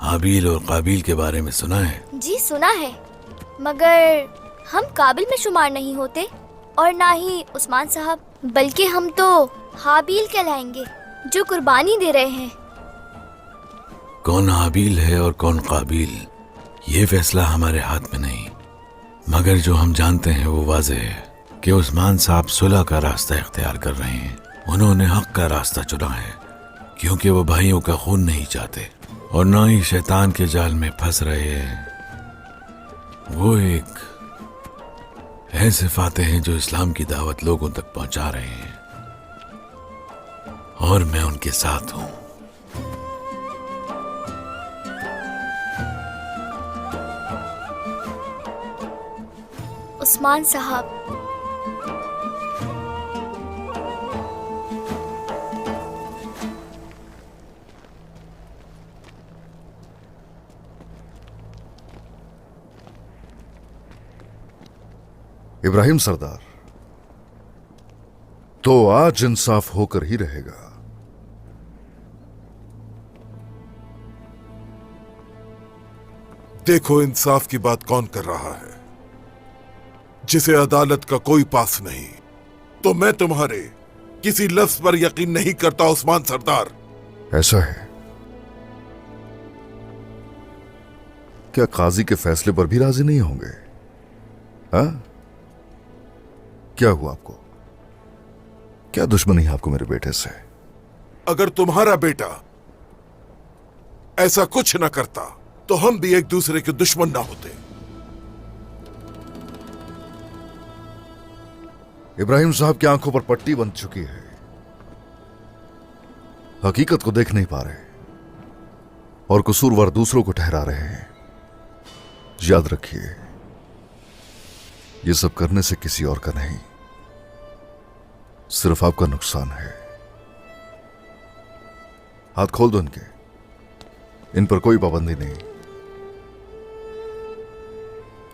हाबील और काबिल के बारे में सुना है? जी सुना है, मगर हम काबिल में शुमार नहीं होते और ना ही उस्मान साहब, बल्कि हम तो हाबील कहलाएंगे जो कुर्बानी दे रहे हैं। कौन हाबील है और कौन काबिल, ये फैसला हमारे हाथ में नहीं, मगर जो हम जानते हैं वो वाज़ेह है कि उस्मान साहब सुलह का रास्ता इख्तियार कर रहे हैं। उन्होंने हक का रास्ता चुना है क्योंकि वो भाइयों का खून नहीं चाहते और ना ही शैतान के जाल में फंस रहे हैं। वो एक ऐसे फाते हैं जो इस्लाम की दावत लोगों तक पहुंचा रहे हैं और मैं उनके साथ हूं। उस्मान साहब, इब्राहिम सरदार, तो आज इंसाफ होकर ही रहेगा। देखो, इंसाफ की बात कौन कर रहा है? जिसे अदालत का कोई पास नहीं। तो मैं तुम्हारे किसी लफ्ज पर यकीन नहीं करता उस्मान सरदार। ऐसा है क्या? काजी के फैसले पर भी राजी नहीं होंगे? हाँ, क्या हुआ आपको? क्या दुश्मनी है आपको मेरे बेटे से? अगर तुम्हारा बेटा ऐसा कुछ न करता तो हम भी एक दूसरे के दुश्मन ना होते। इब्राहिम साहब की आंखों पर पट्टी बंध चुकी है, हकीकत को देख नहीं पा रहे और कसूरवार दूसरों को ठहरा रहे हैं। याद रखिए, यह सब करने से किसी और का नहीं, सिर्फ आपका नुकसान है। हाथ खोल दो इनके, इन पर कोई पाबंदी नहीं।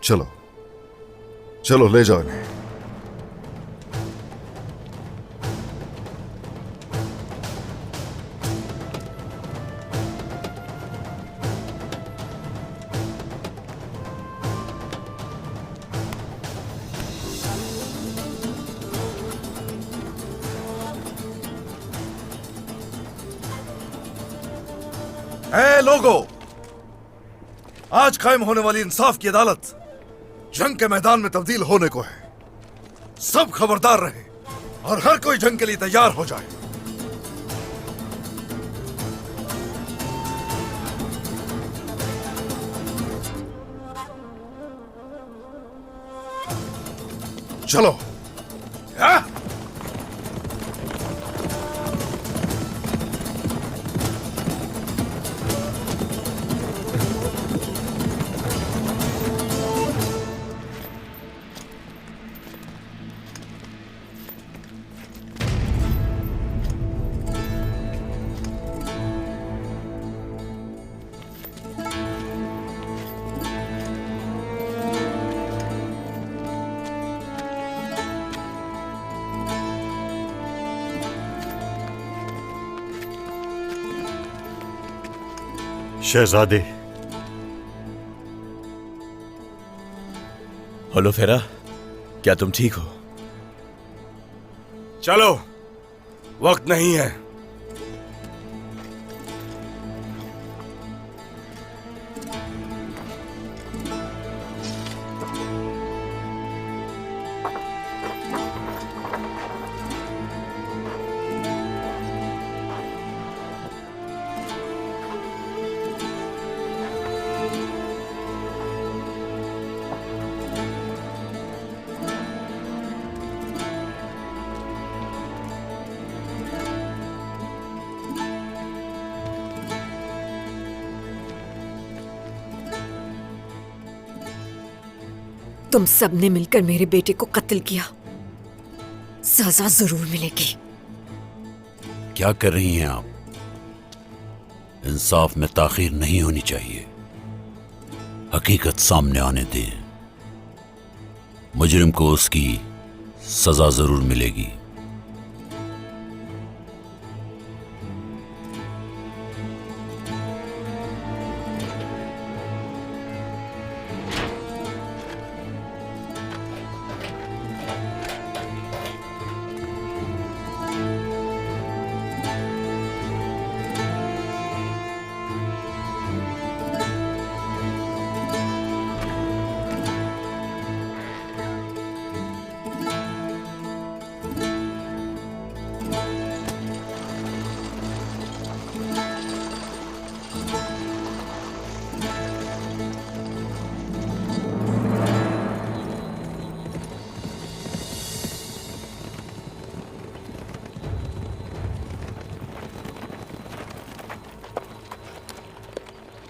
चलो चलो, ले जाओ इन्हें। ऐ लोगों, आज कायम होने वाली इंसाफ की अदालत जंग के मैदान में तब्दील होने को है। सब खबरदार रहे और हर कोई जंग के लिए तैयार हो जाए। चलो। शहजादे। हेलो फेरा, क्या तुम ठीक हो? चलो, वक्त नहीं है। तुम सबने मिलकर मेरे बेटे को कत्ल किया, सजा जरूर मिलेगी। क्या कर रही हैं आप? इंसाफ में ताखीर नहीं होनी चाहिए। हकीकत सामने आने दें। मुजरिम को उसकी सजा जरूर मिलेगी।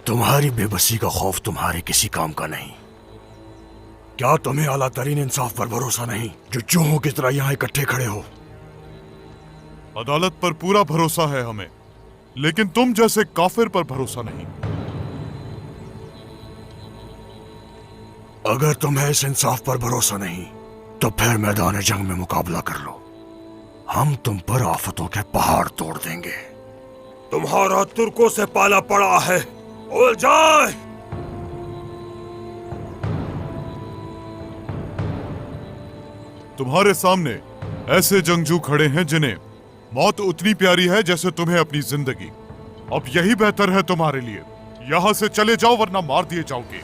तुम्हारी बेबसी का खौफ तुम्हारे किसी काम का नहीं। क्या तुम्हें आला तरीन इंसाफ पर भरोसा नहीं, जो चूहों की तरह यहाँ इकट्ठे खड़े हो? अदालत पर पूरा भरोसा है हमें, लेकिन तुम जैसे काफिर पर भरोसा नहीं। अगर तुम्हें इस इंसाफ पर भरोसा नहीं तो फिर मैदान जंग में मुकाबला कर लो। हम तुम पर आफतों के पहाड़ तोड़ देंगे। तुम्हारा तुर्कों से पाला पड़ा है, उड़ जाए। तुम्हारे सामने ऐसे जंगजू खड़े हैं जिन्हें मौत उतनी प्यारी है जैसे तुम्हें अपनी जिंदगी। अब यही बेहतर है तुम्हारे लिए, यहां से चले जाओ वरना मार दिए जाओगे।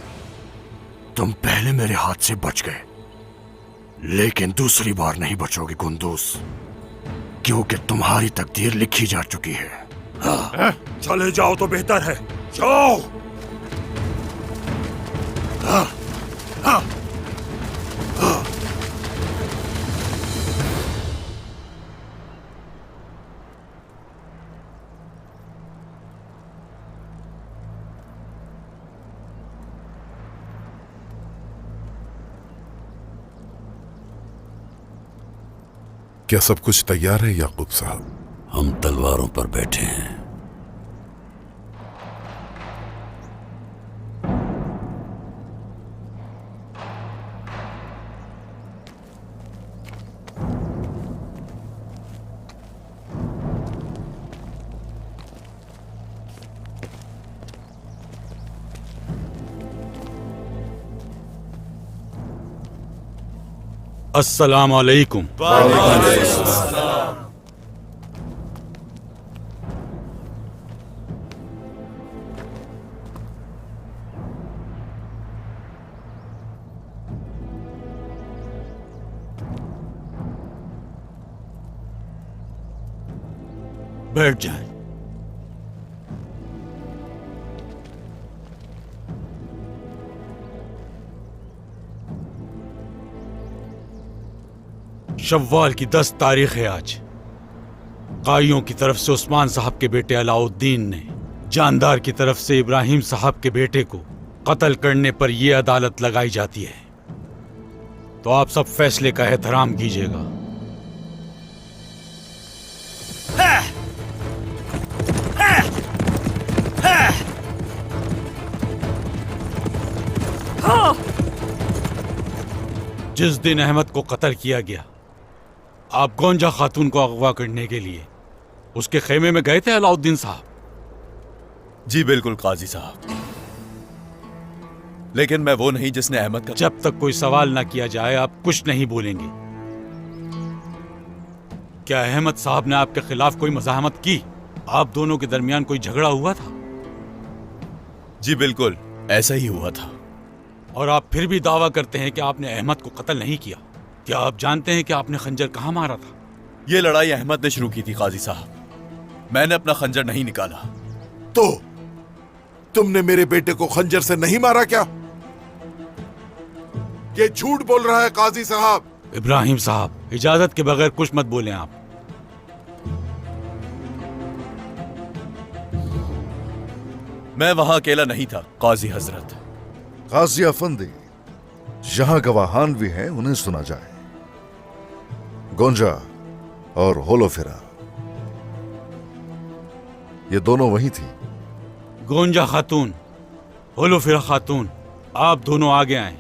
तुम पहले मेरे हाथ से बच गए, लेकिन दूसरी बार नहीं बचोगे कुंदूस, क्योंकि तुम्हारी तकदीर लिखी जा चुकी है। हाँ, चले जाओ तो बेहतर है, जाओ। हाँ, हाँ, हाँ। क्या सब कुछ तैयार है याकूब साहब? हम तलवारों पर बैठे हैं। अस्सलाम वालेकुम। बैठ जाएं। शव्वाल की 10 तारीख है आज। काइयों की तरफ से उस्मान साहब के बेटे अलाउद्दीन ने जानदार की तरफ से इब्राहिम साहब के बेटे को कत्ल करने पर यह अदालत लगाई जाती है। तो आप सब फैसले का एहतराम कीजिएगा। जिस दिन अहमद को कत्ल किया गया, आप गोंजा खातून को अगवा करने के लिए उसके खेमे में गए थे अलाउद्दीन साहब? जी बिल्कुल काजी साहब, लेकिन मैं वो नहीं जिसने अहमद का। जब तक कोई सवाल ना किया जाए आप कुछ नहीं बोलेंगे। क्या अहमद साहब ने आपके खिलाफ कोई मज़ाहमत की? आप दोनों के दरमियान कोई झगड़ा हुआ था? जी बिल्कुल ऐसा ही हुआ था। और आप फिर भी दावा करते हैं कि आपने अहमद को कत्ल नहीं किया। क्या आप जानते हैं कि आपने खंजर कहाँ मारा था? ये लड़ाई अहमद ने शुरू की थी काजी साहब, मैंने अपना खंजर नहीं निकाला। तो तुमने मेरे बेटे को खंजर से नहीं मारा क्या? ये झूठ बोल रहा है काजी साहब। इब्राहिम साहब, इजाजत के बगैर कुछ मत बोलें आप। मैं वहां अकेला नहीं था काजी हजरत। काजी अफंदी, जहां गवाहान भी हैं उन्हें सुना जाए। गोंजा और होलोफिरा, ये दोनों वही थी। गोंजा खातून, होलोफिरा खातून, आप दोनों आगे आए।